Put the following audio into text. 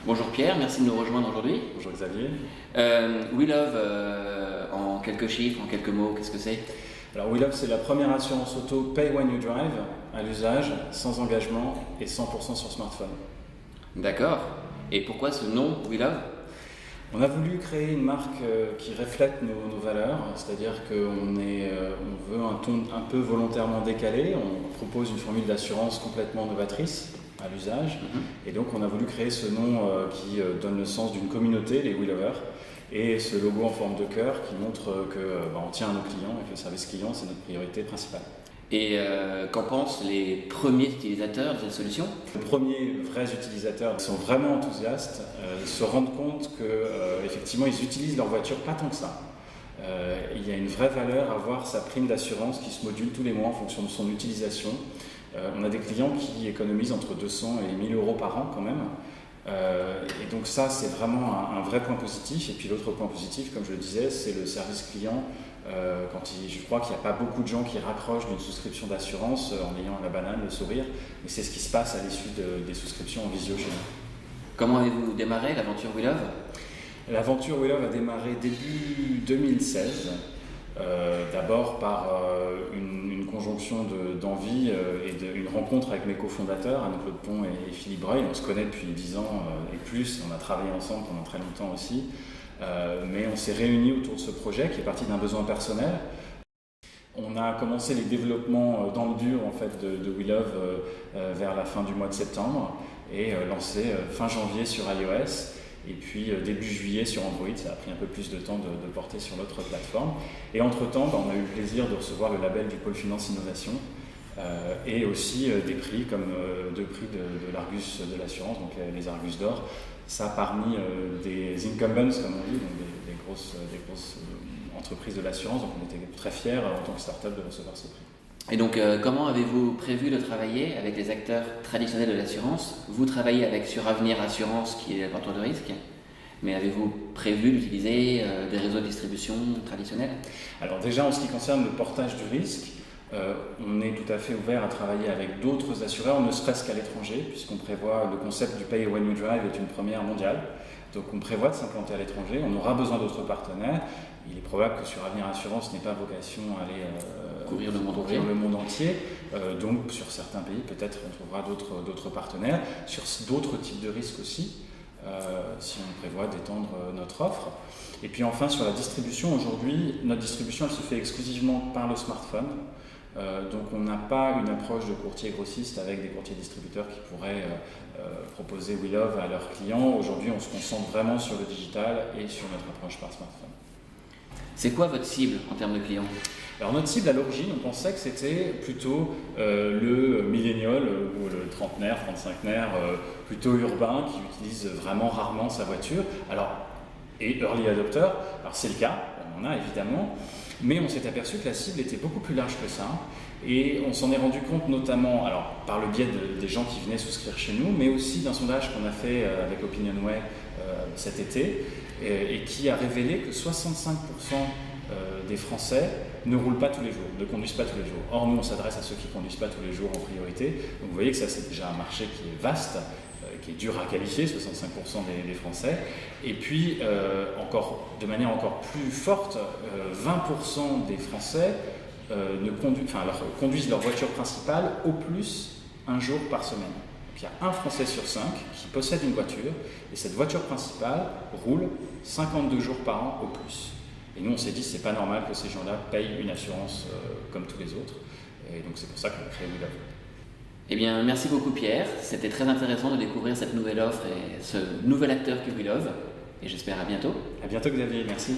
Bonjour Pierre, merci de nous rejoindre aujourd'hui. Bonjour Xavier. WeLove, en quelques chiffres, en quelques mots, qu'est-ce que c'est? Alors WeLove, c'est la première assurance auto Pay When You Drive à l'usage, sans engagement et 100% sur smartphone. D'accord. Et pourquoi ce nom WeLove? On a voulu créer une marque qui reflète nos valeurs, c'est-à-dire qu'on veut un ton un peu volontairement décalé, on propose une formule d'assurance complètement novatrice à l'usage, et donc on a voulu créer ce nom qui donne le sens d'une communauté, les WeLovers, et ce logo en forme de cœur qui montre qu'on tient à nos clients et que le service client c'est notre priorité principale. Et qu'en pensent les premiers utilisateurs de cette solution? Les premiers vrais utilisateurs sont vraiment enthousiastes, se rendent compte qu'effectivement ils utilisent leur voiture pas tant que ça. Il y a une vraie valeur à avoir sa prime d'assurance qui se module tous les mois en fonction de son utilisation. On a des clients qui économisent entre 200 et 1000 euros par an quand même. Et donc ça c'est vraiment un vrai point positif. Et puis l'autre point positif, comme je le disais, c'est le service client. Je crois qu'il n'y a pas beaucoup de gens qui raccrochent d'une souscription d'assurance en ayant la banane, le sourire, mais c'est ce qui se passe à l'issue des souscriptions en visio chez nous. Comment avez-vous démarré l'aventure WeLove? L'aventure WeLove a démarré début 2016, d'abord par une conjonction d'envie et une rencontre avec mes cofondateurs, Anne-Claude Pont et Philippe Breuil. On se connaît depuis 10 ans et plus, on a travaillé ensemble pendant très longtemps aussi. Mais on s'est réunis autour de ce projet qui est parti d'un besoin personnel. On a commencé les développements dans le dur en fait, de WeLove vers la fin du mois de septembre et lancé fin janvier sur iOS et puis début juillet sur Android. Ça a pris un peu plus de temps de porter sur l'autre plateforme. Et entre-temps, on a eu le plaisir de recevoir le label du Pôle Finance Innovation et aussi des prix comme deux prix de l'Argus de l'assurance, donc les Argus d'or. Ça parmi des incumbents, comme on dit, donc des grosses entreprises de l'assurance. Donc on était très fiers en tant que start-up de recevoir ce prix. Et donc comment avez-vous prévu de travailler avec les acteurs traditionnels de l'assurance? Vous travaillez avec Suravenir Assurance qui est le porteur de risque, mais avez-vous prévu d'utiliser des réseaux de distribution traditionnels? Alors déjà en ce qui concerne le portage du risque, on est tout à fait ouvert à travailler avec d'autres assureurs, ne serait-ce qu'à l'étranger, puisqu'on prévoit le concept du Pay When You Drive est une première mondiale. Donc on prévoit de s'implanter à l'étranger, on aura besoin d'autres partenaires. Il est probable que Suravenir Assurance n'ait pas vocation à aller couvrir le monde entier. Donc sur certains pays, peut-être on trouvera d'autres partenaires, sur d'autres types de risques aussi, si on prévoit d'étendre notre offre. Et puis enfin sur la distribution, aujourd'hui, notre distribution elle se fait exclusivement par le smartphone. Donc on n'a pas une approche de courtier grossiste avec des courtiers distributeurs qui pourraient proposer WeLove à leurs clients. Aujourd'hui on se concentre vraiment sur le digital et sur notre approche par smartphone. C'est quoi votre cible en termes de clients? Alors notre cible à l'origine, on pensait que c'était plutôt le millénial ou le trentenaire, 35-naire, plutôt urbain qui utilise vraiment rarement sa voiture. Et early adopter, alors c'est le cas, on en a évidemment, mais on s'est aperçu que la cible était beaucoup plus large que ça et on s'en est rendu compte notamment par le biais des gens qui venaient souscrire chez nous, mais aussi d'un sondage qu'on a fait avec OpinionWay cet été et qui a révélé que 65% des Français ne roulent pas tous les jours, ne conduisent pas tous les jours. Or nous on s'adresse à ceux qui ne conduisent pas tous les jours en priorité, donc vous voyez que ça c'est déjà un marché qui est vaste, qui est dur à qualifier, 65% des Français. Et puis, de manière encore plus forte, 20% des Français conduisent leur voiture principale au plus un jour par semaine. Donc, il y a un Français sur 5 qui possède une voiture et cette voiture principale roule 52 jours par an au plus. Et nous, on s'est dit, c'est pas normal que ces gens-là payent une assurance comme tous les autres. Et donc, c'est pour ça qu'on a créé WeLove. Eh bien, merci beaucoup Pierre, c'était très intéressant de découvrir cette nouvelle offre et ce nouvel acteur qu'est WeLove, et j'espère à bientôt. À bientôt Xavier, merci.